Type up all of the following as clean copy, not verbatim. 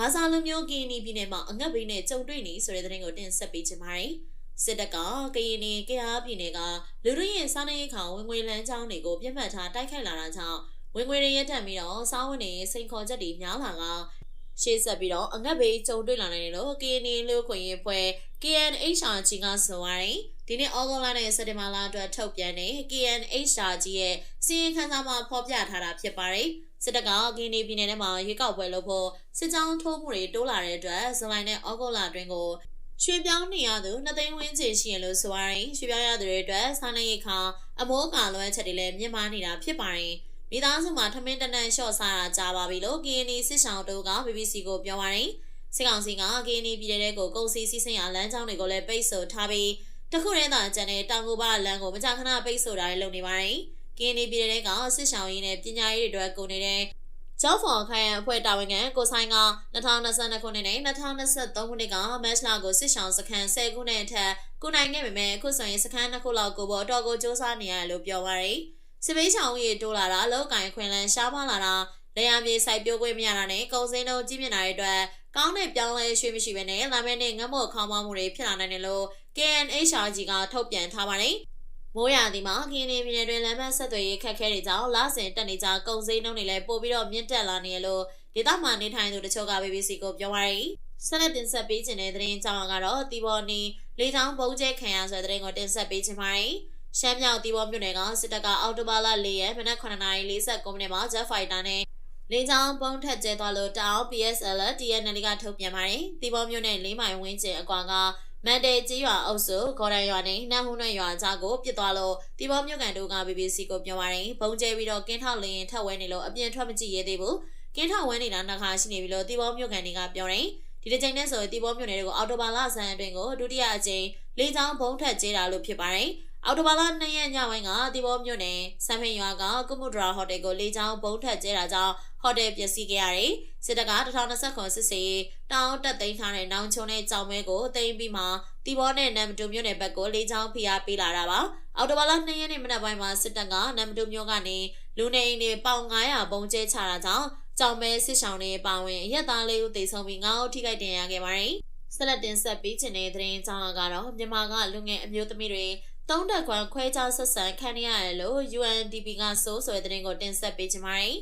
ဂါဇာလူမျိုးကရင်ပြည်နယ်မှာအငတ်ဘေးနဲ့ကြုံတွေ့နေဆိုတဲ့သတင်းကိုတင်ဆက်ပေးချင်ပါတယ်။စစ်တပ်ကကရင်ပြည်နယ်ကလူတွေရဲ့စားနပ်ရိက္ခာဝင်ငွေလမ်းကြောင်းတွေကိုပြတ်မှတ်ထားတိုက်ခိုက်လာတာကြောင့်ဝင်ငွေတွေရပ်တန့်ပြီးတော့စားဝတ်နေစိန်ခေါ်ချက်တွေများလာကရှေ့ဆက်ပြီးတော့အငတ်ဘေးကြုံတွေ့လာနိုင်တယ်လို့ကရင်လူခွင့်ရေးဖွဲ့ KNHRG ကဆိုပါတယ်။ဒီနေ့ဩဂုတ်လနဲ့စက်တင်ဘာလအတွက်ထုတ်ပြန်တဲ့ KNHRG ရဲ့စီရင်ခံစာမှာဖော်ပြထားတာဖြစ်ပါတယ်။စစ်တပ်ကကရင်ပြည်နယ်ထဲမှာရွေးကောက်ပွဲလုပ်ဖို့စစ်ကြောင်းထိုးမှုတွေတိုးလာတဲ့အတွက်ဇူလိုင်နဲ့ဩဂုတ်လအတွင်းကိုရွှေပြောင်းနေရသူ2သိန်းဝန်းကျင်ရှိရလို့ဆိုပါတယ်။ရွှေပြောင်းရသူတွေအတွက်စားနပ်ရိက္ခာအမိုးအကာလွှဲချက်တွေလည်းမြင့်မားနေတာဖြစ်ပါတယ်။မိသားစုမှာထမင်းတနန်လျှော့စားတာကြားပါပြီလို့ KNI စစ်ဆောင်တို့က BBC ကိုပြောပါတယ်။စစ်ကောင်စီက KNI ပြည်နယ်ကိုကုန်စည်စီးဆင်းရာလမ်းကြောင်းတွေကိုလည်းပိတ်ဆို့ထားပြီးတခုတည်းသာကျန်တဲ့တောင်ကိုပါလမ်းကိုမကြာခဏပိတ်ဆို့တာတွေလုပ်နေပါတယ်။ KNI ပြည်နယ်ကစစ်ဆောင်ရင်းနဲ့ပညာရေးတွေအတွက်ကုန်နေတဲ့ကျောင်းဖော်ခိုင်ရန်အဖွဲ့တာဝန်ခံကိုဆိုင်က2022ခုနှစ်နဲ့2023ခုနှစ်ကမတ်လကိုစစ်ဆောင်စခန်း10ခုနဲ့အထက်ကိုနိုင်ခဲ့ပေမဲ့အခုဆိုရင်စခန်း2ခုလောက်ကိုပေါ်အတော်ကိုစ조사နေရတယ်လို့ပြောပါရယ်စစ်ဘေးချောင်ကြီးတိုးလာတာလောက်ကင်ခွင်လန်းရှားပါလာတာလေယာဉ်ပြေးစိုက်ပျိုးခွင့်မရတာနဲ့ကုန်စည်နှုန်းကြီးမြင့်တာတွေအတွက်ကောင်းတဲ့ပြောင်းလဲရွှေ့မရှိဘဲနဲ့လာမယ့်နေ့ငတ်မော့ခေါင်းပေါင်းမှုတွေဖြစ်လာနိုင်တယ်လို့ KNHRG ကထုတ်ပြန်ထားပါတယ်မိုးရာသီမှာကရင်ပြည်နယ်တွင်လမ်းမဆက်သွယ်ရေးခက်ခဲတွေကြောင့်လစဉ်တက်နေကြကုန်စည်နှုန်းတွေလည်းပိုပြီးတော့မြင့်တက်လာနေရလို့ဒေသမှာနေထိုင်သူတချို့က BBC ကိုပြောပါရယ်ဆက်လက်တင်ဆက်ပေးခြင်းတဲ့သတင်းကြောင်းကတော့တီဘော်နီလေချောင်းဘုံကျဲခံရဆိုတဲ့သတင်းကိုတင်ဆက်ပေးခြင်းပါတယ်ရှမ်းမြောက်တီဘော်မြို့နယ်ကစစ်တပ်ကအော်တိုဘာလ4ရက်မနက်9:49မိနစ်မှာ Jet Fighter နဲ့လေချောင်းပုံထက်ကျဲသွားလို့တောင် PSL TNL ကထုတ်ပြန်ပါတယ်တီဘော်မြို့နယ်4မိုင်ဝန်းကျင်အကွာကမန်တေကြီးရွာအုပ်စုဂေါ်ရန်ရွာနဲ့နန်းဟုံးရွာကြားကိုပြစ်သွားလို့တီဘောမြို့ကန်တို့က BBC ကိုပြောပါတယ်ဘုံကျဲပြီးတော့ကင်းထောက်လင်းထက်ဝဲနေလို့အပြင်ထွက်မကြည့်ရသေးဘူးကင်းထောက်ဝဲနေတာနှစ်ခါရှိနေပြီလို့တီဘောမြို့ကန်တွေကပြောတယ်ဒီတစ်ချိန်နဲ့ဆိုတီဘောမြို့နယ်တွေကိုအော်တိုဘာလဆန်းအတွင်းကိုဒုတိယအကြိမ်လေကြောင်းဘုံထက်ကျဲတာလို့ဖြစ်ပါတယ်အော်တိုဘာလ2ရက်ညပိုင်းကတီဘောမြို့နယ်စံဖင်ရွာကကုမှုဒရာဟိုတယ်ကိုလေကြောင်းဘုံထက်ကျဲတာကြောင့်ဟိုတယ်ပျက်စီးခဲ့ရတယ်စစ်တပ်က2020စစ်စေးတောင်းတက်သိမ်းထားတဲ့နောင်ချုံနဲ့ကြောင်မဲကိုသိမ်းပြီးမှတီဘောနဲ့နမ်မတူမြို့နယ်ဘက်ကိုလေကြောင်းဖိအားပေးလာတာပါအော်တိုဘာလ2ရက်နေ့မနက်ပိုင်းမှာစစ်တပ်ကနမ်မတူမြို့ကနေလူနေအိမ်တွေပေါင်900ပုံကျဲချတာကြောင့်ကြောင်မဲစစ်ဆောင်တွေပါဝင်ရက်သားလေးဦးသေဆုံးပြီး9ဦးထိခိုက်ဒဏ်ရာခဲ့ပါတယ်ဆက်လက်တင်ဆက်ပေးခြင်းတဲ့သတင်းကြောင်းကတော့မြန်မာကလူငယ်အမျိုးသမီးတွေသုံးတက်ခွန်ခွဲခြားဆက်ဆံခံရရတယ်လို့ UNDP ကဆိုတဲ့သတင်းကိုတင်ဆက်ပေးခြင်းပါတယ်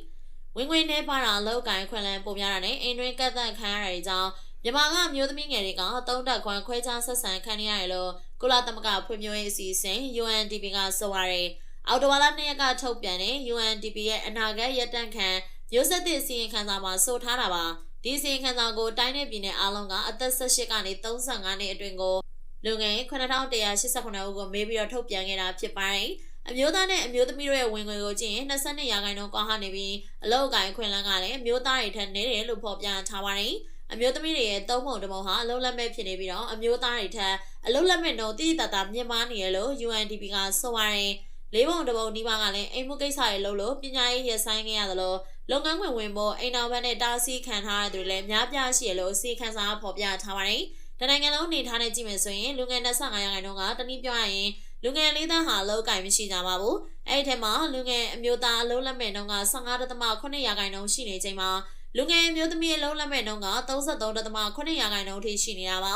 ဝင်ငွေနဲ့ပါတာလောက်ကိုင်းခွင်လန်းပုံများတာနဲ့အိမ်တွင်းကတ်သက်ခံရတဲ့ကြောင့်မြန်မာကမျိုးသမီးငယ်တွေကသုံးတက်ခွန်ခွဲခြားဆက်ဆံခံရတယ်လို့ကုလသမဂ္ဂဖွံ့ဖြိုးရေးအစီအစဉ် UNDP ကဆိုပါတယ်အော်တိုဘာလ2ရက်ကထုတ်ပြန်တဲ့ UNDP ရဲ့အနာဂတ်ရပ်တန့်ခံမျိုးဆက်သစ်စီရင်ခံစာမှာဆိုထားတာပါဒီစီရင်ခံစာကိုတိုင်းနယ်ပြည်နယ်အားလုံးကအသက်18ကနေ35နှစ်အတွင်းကိုလူငယ်9189ဦးကိုမေးပြီးတော့ထုတ်ပြန်ခဲ့တာဖြစ်ပါတယ်အမျိုးသားနဲ့အမျိုးသမီးတို့ရဲ့ဝင်ငွေကိုကြည့်ရင်22%ကွာဟနေပြီးအလောက်အကိုင်းခွင်လန်းကလည်းအမျိုးသားတွေထက်နေတယ်လို့ဖော်ပြထားပါတယ်အမျိုးသမီးတွေရဲ့သုံးပုံတစ်ပုံဟာအလုံးလက်မဲ့ဖြစ်နေပြီးတော့အမျိုးသားတွေထက်အလုံးလက်မဲ့နှုန်းတိတိတတ်တာမြင့်မားနေရလို့ UNDP ကဆိုပါတယ်လေးပုံတစ်ပုံဒီပါကလည်းအိမ်မှုကိစ္စတွေလုပ်လို့ပညာရေးရဆိုင်ခဲ့ရသလိုလုပ်ငန်းခွင်ဝင်ဖို့အိမ်တော်ဘက်နဲ့တားဆီးခံထားရသူတွေလည်းများပြားရှိရလို့စီခံစားဖော်ပြထားပါတယ်တနိုင်ငံလုံးနေထားနေကြည့်မယ်ဆိုရင်လူငယ်25%ကတနည်းပြောရရင်လူငယ်လေးသန်းဟာအလုပ်ကိုင်မရှိကြပါဘူးအဲ့ဒီထဲမှာလူငယ်အမျိုးသားအလုပ်လက်မဲ့နှုန်းက15.8%ရှိနေချိန်မှာလူငယ်အမျိုးသမီးအလုပ်လက်မဲ့နှုန်းက33.8%ထိရှိနေတာပါ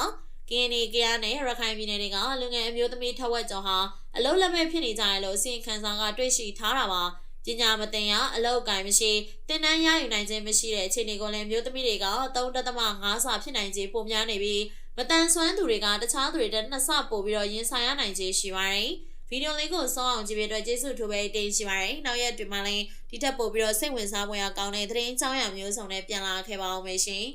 ကရင်နဲ့ရခိုင်ပြည်နယ်တွေကလူငယ်အမျိုးသမီးထက်ဝက်ကျော်ဟာအလုပ်လက်မဲ့ဖြစ်နေကြတယ်လို့အစီရင်ခံစာကတွေ့ရှိထားတာပါပညာမသင်ရအလုပ်ကိုင်မရှိတင်တန်းရယူနိုင်ခြင်းမရှိတဲ့အခြေအနေကိုလည်းမျိုးသမီးတွေက3.5 ဆဖြစ်နိုင်ခြေပိုများနေပြီးမတန်ဆွမ်းသူတွေကတခြားသူတွေတက်2ဆပို့ပြီးတော့ရင်ဆိုင်ရနိုင်ခြေရှိပါတယ်ဗီဒီယိုလေးကိုစောအောင်ကြည့်ပြီးတော့ကျေးဇူးထူပဲတင်ရှိပါတယ်နောက်ရက်ဒီမှာလည်းဒီထက်ပို့ပြီးတော့စိတ်ဝင်စားဖွယ်ကောင်းတဲ့သတင်းအကြောင်းအရာမျိုးစုံနဲ့ပြန်လာခဲ့ပါအောင်ရှင်